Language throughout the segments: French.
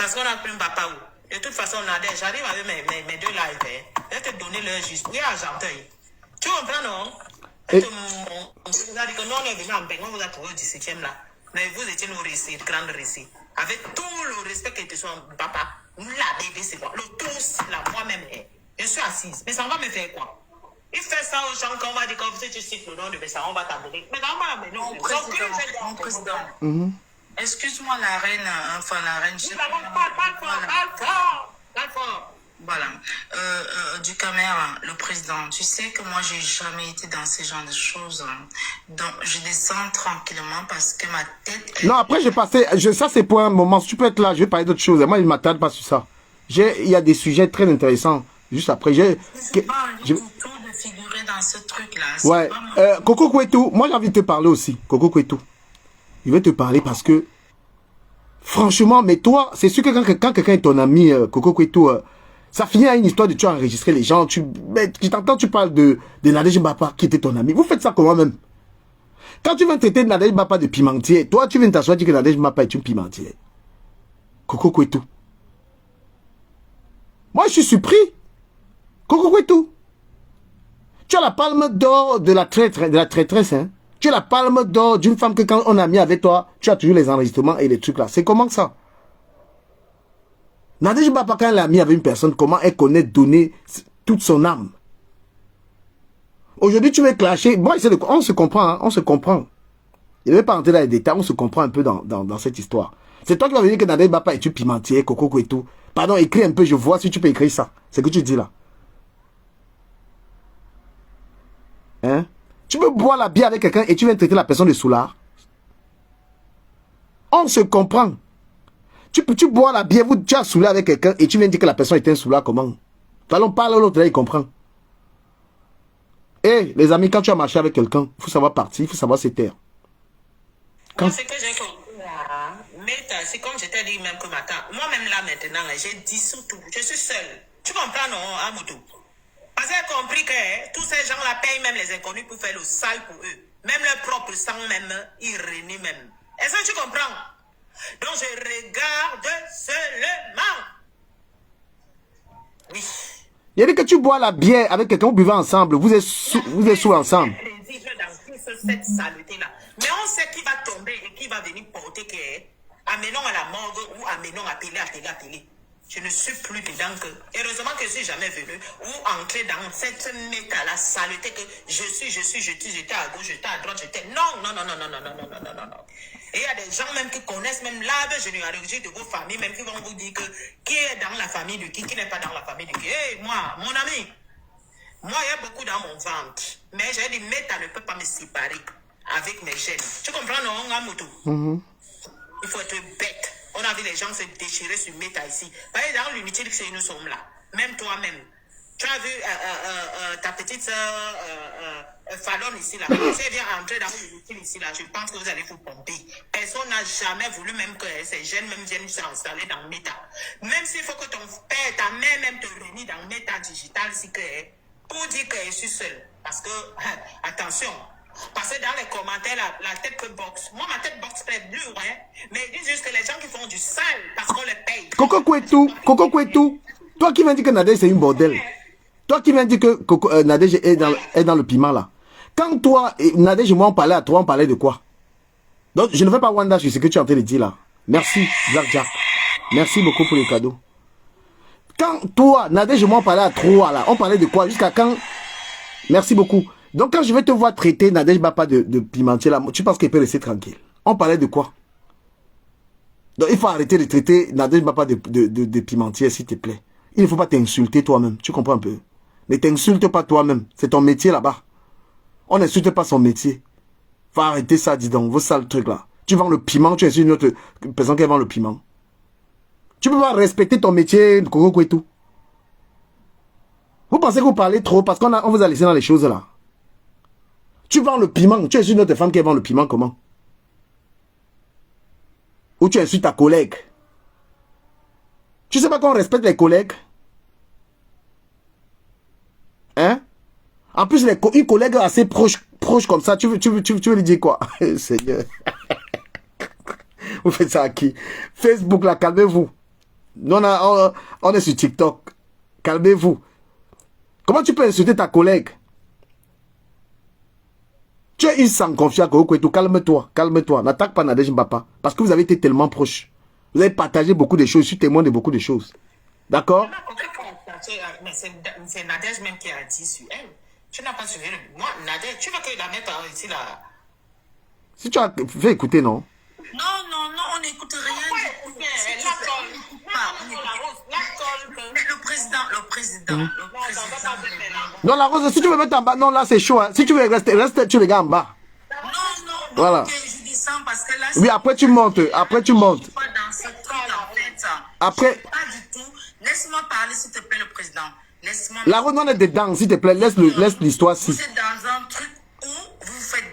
Parce qu'on a pris un papa où. De toute façon, j'arrive avec mes deux lives. Je vais te donner leur juste. Oui, Argenteuil. Tu comprends, non? On vous a dit que nous, on est venu en Bengue, on vous a trouvé au 17e là. Mais vous étiez nos récits, grands récits. Avec tout le respect que tu sois, papa, la bébé, c'est quoi? Le tous, là, moi-même, je suis assise. Mais ça va me faire quoi? Il fait ça aux gens qu'on va dire, comme si tu cites le nom de ça, on va t'amener. Mais non, mais non. Mon président. Excuse-moi la reine, enfin la reine. Voilà. Du Cameroun, le président, tu sais que moi, j'ai jamais été dans ce genre de choses. Donc, je descends tranquillement parce que ma tête... Non, après, j'ai passé... ça, c'est pour un moment. Si tu peux être là, je vais parler d'autres choses. Moi, il ne m'attarde pas sur ça. Il y a des sujets très intéressants. Juste après, c'est pas du tout de figurer dans ce truc-là. Ouais. Coco Kouetou, moi, j'ai envie de te parler aussi. Coco Kouetou. Je vais te parler parce que... Franchement, mais toi, c'est sûr que quand quelqu'un est ton ami, Coco Kouetou... ça finit à une histoire de tu as enregistré les gens. Tu t'entends, tu parles de Nadège Mbapa qui était ton ami. Vous faites ça comment même? Quand tu viens traiter Nadège Mbapa de pimentier, toi tu viens t'asseoir dire que Nadège Mbapa est une pimentière. Coco Kouetou. Moi je suis surpris. Coco Kouetou. Tu as la palme d'or de la traîtresse. Hein? Tu as la palme d'or d'une femme que quand on a mis avec toi, tu as toujours les enregistrements et les trucs là. C'est comment ça? Nadège Mbapa, quand elle a mis avec une personne, comment elle connaît donner toute son âme? Aujourd'hui, tu veux clasher. Bon, on se comprend, hein, on se comprend. Je ne vais pas rentrer dans les détails, on se comprend un peu dans cette histoire. C'est toi qui vas venir que Nadège Mbapa est une pimentier, Coco et tout. Pardon, écris un peu, je vois si tu peux écrire ça. C'est ce que tu dis là. Hein? Tu peux boire la bière avec quelqu'un et tu viens traiter la personne de soulard. On se comprend. Tu bois la bière, tu as saoulé avec quelqu'un et tu viens dire que la personne était un soulard, comment? Allons parler, l'autre là, il comprend. Eh, les amis, quand tu as marché avec quelqu'un, il faut savoir partir, il faut savoir se taire. Quand... C'est que j'ai compris là, mais c'est comme je t'ai dit même que matin, moi-même là maintenant, j'ai dissous tout, je suis seule. Tu comprends non, Amoudou? Parce que j'ai compris que tous ces gens-là payent même les inconnus pour faire le sale pour eux. Même leur propre sang même, ils renient même. Est-ce que tu comprends? Donc je regarde seulement. Oui. Il a dit que tu bois la bière avec quelqu'un, vous buvez ensemble, vous êtes sous ensemble. Cette saleté-là. Mais on sait qui va tomber et qui va venir porter que amenons à la morgue ou amenons à télé. Je ne suis plus dedans que... Heureusement que je suis jamais venu ou entré dans cette méta-la saleté que j'étais à gauche, j'étais à droite, j'étais... Non. Et il y a des gens même qui connaissent même l'arbre généalogique de vos familles, même qui vont vous dire que qui est dans la famille de qui n'est pas dans la famille de qui. Hey, moi, mon ami, moi, il y a beaucoup dans mon ventre. Mais j'ai dit, méta ne peut pas me séparer avec mes gènes. Tu comprends, non, Ngamoto? Il faut être bête. On a vu les gens se déchirer sur méta ici. Par exemple, dans l'unité que nous sommes là, même toi-même, tu as vu ta petite soeur Fallon ici là. Si elle vient entrer dans l'unité ici là, je pense que vous allez vous pomper. Personne n'a jamais voulu même que ces jeunes même viennent s'installer dans méta. Même s'il faut que ton père, ta mère même te réunisse dans méta digital, si que, pour dire que je suis seule. Parce que, attention. Parce que dans les commentaires, la tête boxe. Moi, ma tête boxe très dure, hein. Mais ils disent juste que les gens qui font du sale, parce qu'on les paye. Coco Kouetou. Toi qui viens dire que Nadège c'est une bordel. Toi qui viens dire que Nadège est dans le piment là. Quand toi, Nadège et moi on parlait à toi, on parlait de quoi? Donc je ne fais pas Wanda sur ce que tu es en train de dire là. Merci, Jack. Merci beaucoup pour les cadeaux. Quand toi, Nadège et moi on parlait à trois là, on parlait de quoi? Jusqu'à quand? Merci beaucoup. Donc quand je vais te voir traiter Nadège Mbapa de pimentier là, tu penses qu'elle peut rester tranquille? On parlait de quoi? Donc il faut arrêter de traiter Nadège Mbapa de pimentier, s'il te plaît. Il ne faut pas t'insulter toi-même, tu comprends un peu? Ne t'insulte pas toi-même, c'est ton métier là-bas. On n'insulte pas son métier. Faut arrêter ça, dis donc, vos sales trucs là. Tu vends le piment, tu es une autre personne qui vend le piment. Tu peux pas respecter ton métier, Coco Kouetou. Vous pensez que vous parlez trop parce qu'on vous a laissé dans les choses là. Tu vends le piment, tu es une autre femme qui vend le piment comment? Ou tu insultes ta collègue? Tu sais pas qu'on respecte les collègues? Hein? En plus, une collègue assez proche comme ça, tu veux lui dire quoi? Seigneur. Vous faites ça à qui? Facebook là, calmez-vous. Nous, on est sur TikTok. Calmez-vous. Comment tu peux insulter ta collègue? Tu es une sans confiance, calme-toi, calme-toi. N'attaque pas Nadège Mbapa. Parce que vous avez été tellement proches. Vous avez partagé beaucoup de choses. Je suis témoin de beaucoup de choses. D'accord? Mais c'est Nadège même qui a dit sur elle. Tu n'as pas suivi. Moi, Nadège, tu veux que la mette ici là? Si tu as fait écouter, non? Non, on n'écoute rien. Mais le président. Non, la Rose, si tu veux mettre en bas, non, là c'est chaud. Hein. Si tu veux reste, tu regardes en bas. Non, voilà. Okay, je descends parce que là, oui, après tu montes, Pas dans ce truc, en fait. Après. Pas du tout. Laisse-moi parler, s'il te plaît, le président. La Rose, on est dedans, s'il te plaît, laisse l'histoire ci. Vous êtes dans un truc où vous faites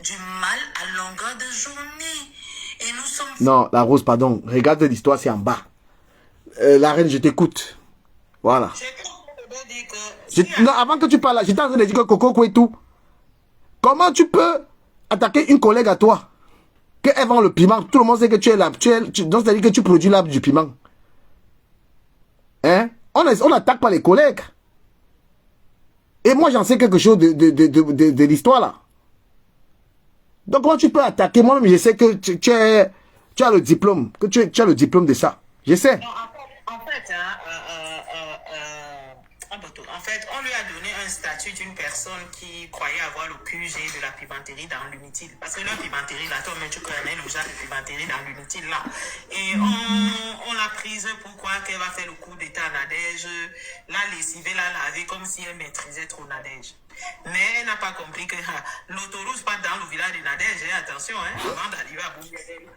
du mal à longueur de journée. Et nous sommes... Non, la Rose, pardon. Regarde l'histoire, c'est en bas. La reine, je t'écoute. Voilà. Non, avant que tu parles, j'étais en train de dire que Coco Kouetou, comment tu peux attaquer une collègue à toi? Qu'elle vend le piment. Tout le monde sait que tu es là. Donc, c'est-à-dire que tu produis l'arbre du piment. Hein? On n'attaque pas les collègues. Et moi, j'en sais quelque chose de l'histoire là. Donc, comment tu peux attaquer? Moi-même, je sais que tu as le diplôme. Que tu as le diplôme de ça. Je sais. Non, en fait, on lui a donné un statut d'une personne qui croyait avoir le QG de la pimenterie dans l'Unitil. Parce que la pimenterie, là, toi-même, tu connais le genre de pimenterie dans l'Unitil, là. Et on l'a prise pour croire qu'elle va faire le coup d'état à Nadège, la lessiver, la laver, comme si elle maîtrisait trop Nadège. Mais elle n'a pas compris que l'autoroute passe dans le village de Nadège. Attention, avant d'arriver à Bouguedel.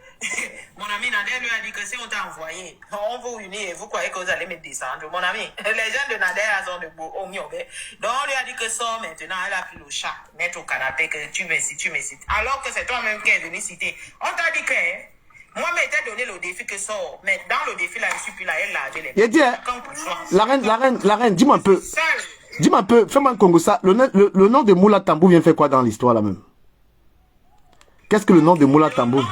Mon ami Nadège lui a dit que si on t'a envoyé, on vous unit et vous croyez que vous allez me descendre. Mon ami, les gens de Nadège sont de beau au mieux. Donc on lui a dit que sort maintenant, elle a pris le chat, mettre au canapé, que tu me cites. Alors que c'est toi-même qui es venu citer. On t'a dit que... Moi, je t'ai donné le défi que sort. Mais dans le défi, là, je suis plus là, elle l'a lavé les mains. La reine, dis-moi un peu. Dis-moi un peu, fais-moi un Congo ça. Le nom de Moula Tambou vient faire quoi dans l'histoire là même? Qu'est-ce que le nom de Moula Tambou?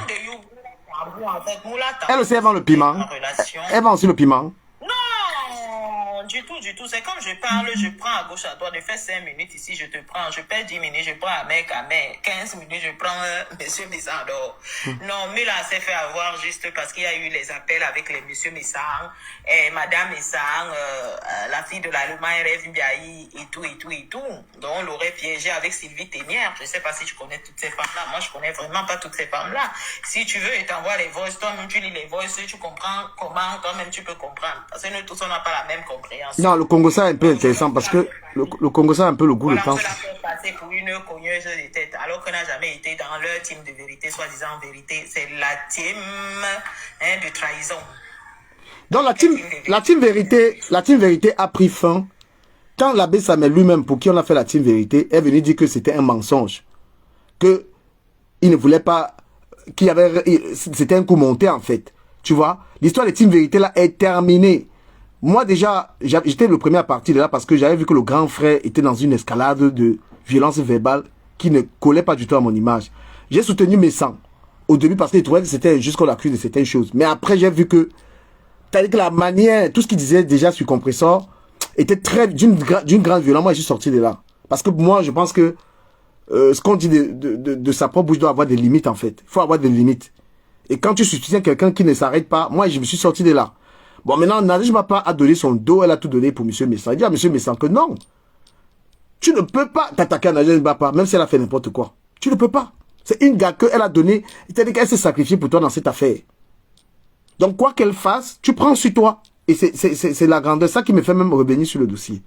Elle aussi, elle vend le piment. Elle vend aussi le piment. Non, du tout. C'est comme je parle, je prends à gauche à droite, je fais 5 minutes ici, je te prends, je perds 10 minutes, je prends à mec, 15 minutes, je prends monsieur Messandor. Non, mais là, c'est fait avoir juste parce qu'il y a eu les appels avec les monsieur Messang, et madame Messang, la fille de l'Allemagne, Rêve Mbiaï, et tout. Donc, on l'aurait piégé avec Sylvie Ténière. Je sais pas si tu connais toutes ces femmes-là. Moi, je connais vraiment pas toutes ces femmes-là. Si tu veux, je t'envoie les voices, toi-même, tu lis les voices, tu comprends comment, toi-même, tu peux comprendre. Parce que nous tous, on n'a pas la même compréhension. Non, le Congo, ça est un peu intéressant parce que le Congo, ça a un peu le goût de temps. On l'a fait passer pour une cogneuse de tête, alors qu'on n'a jamais été dans leur team de vérité, soi-disant vérité. C'est la team de trahison. Donc la team vérité a pris fin quand l'abbé Samuel lui-même, pour qui on a fait la team vérité, est venu dire que c'était un mensonge, que il ne voulait pas, c'était un coup monté en fait. Tu vois, l'histoire de team vérité là est terminée. Moi déjà, j'étais le premier à partir de là parce que j'avais vu que le grand frère était dans une escalade de violence verbale qui ne collait pas du tout à mon image. J'ai soutenu mes sangs au début parce qu'il trouvait que c'était juste qu'on l'accuse de certaines choses. Mais après j'ai vu que, c'est-à-dire que la manière, tout ce qu'il disait déjà sur Compressor était d'une grande violence. Moi je suis sorti de là. Parce que moi je pense que ce qu'on dit de sa propre bouche doit avoir des limites en fait. Il faut avoir des limites. Et quand tu soutiens quelqu'un qui ne s'arrête pas, moi je me suis sorti de là. Bon, maintenant, Nadège Mbapa a donné son dos, elle a tout donné pour M. Messang. Il dit à M. Messang que non. Tu ne peux pas t'attaquer à Nadège Mbapa, même si elle a fait n'importe quoi. Tu ne peux pas. C'est une gars qu'elle a donné, c'est-à-dire qu'elle s'est sacrifiée pour toi dans cette affaire. Donc, quoi qu'elle fasse, tu prends sur toi. Et c'est la grandeur. Ça qui me fait même revenir sur le dossier.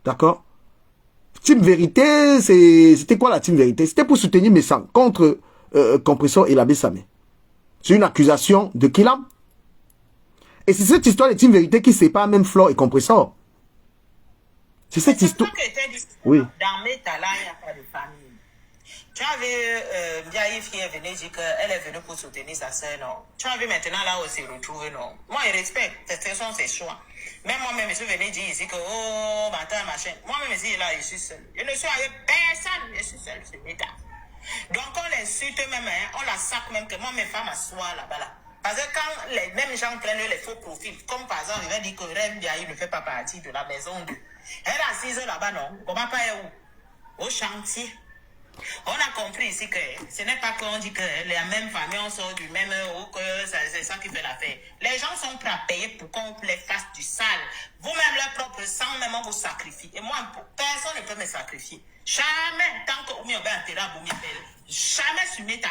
D'accord? Team Vérité, c'était quoi la Team Vérité? C'était pour soutenir Messang contre Compressor et l'abbé Samé. C'est une accusation de Kilam. Et c'est cette histoire de Team Vérité qui sépare même Flore et Compressor. C'est cette histoire. Oui. Dans mes talents, il n'y a pas de famille. Tu as vu Biaïf qui est venue dire qu'elle est venue pour soutenir sa sœur, non? Tu as vu maintenant là où elle s'est retrouvée, non? Moi, je respecte. Ce sont ses choix. Même moi-même, je suis venu dire ici que, oh, matin, machin. Moi-même, ici, là, je suis seul. Je ne suis avec personne. Je suis seul, c'est méta. Donc, on l'insulte même, on la sac même que moi, mes femmes m'assoient là-bas, là. Parce que quand les mêmes gens prennent les faux profils, comme par exemple, il va dire que Rem Biaï ne fait pas partie de la maison 2. Elle est assise là-bas, non? Comment pas est où? Au chantier. On a compris ici que ce n'est pas qu'on dit que les mêmes familles, on sort du même ou que c'est ça qui fait l'affaire. Les gens sont prêts à payer pour qu'on les fasse du sale. Vous-même, leur propre sang, même on vous sacrifie. Et moi, personne ne peut me sacrifier. Jamais, tant que vous jamais sur l'état.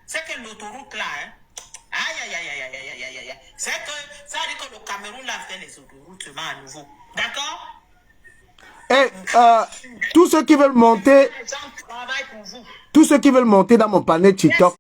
C'est que l'autoroute là, hein. Aïe, aïe, aïe, aïe, aïe, aïe, aïe, aïe. C'est que ça veut dire que le Cameroun l'a fait les autoroutes seulement à nouveau. D'accord? Et tous ceux qui veulent monter, Les gens travaillent pour vous. tous ceux qui veulent monter dans mon panel TikTok,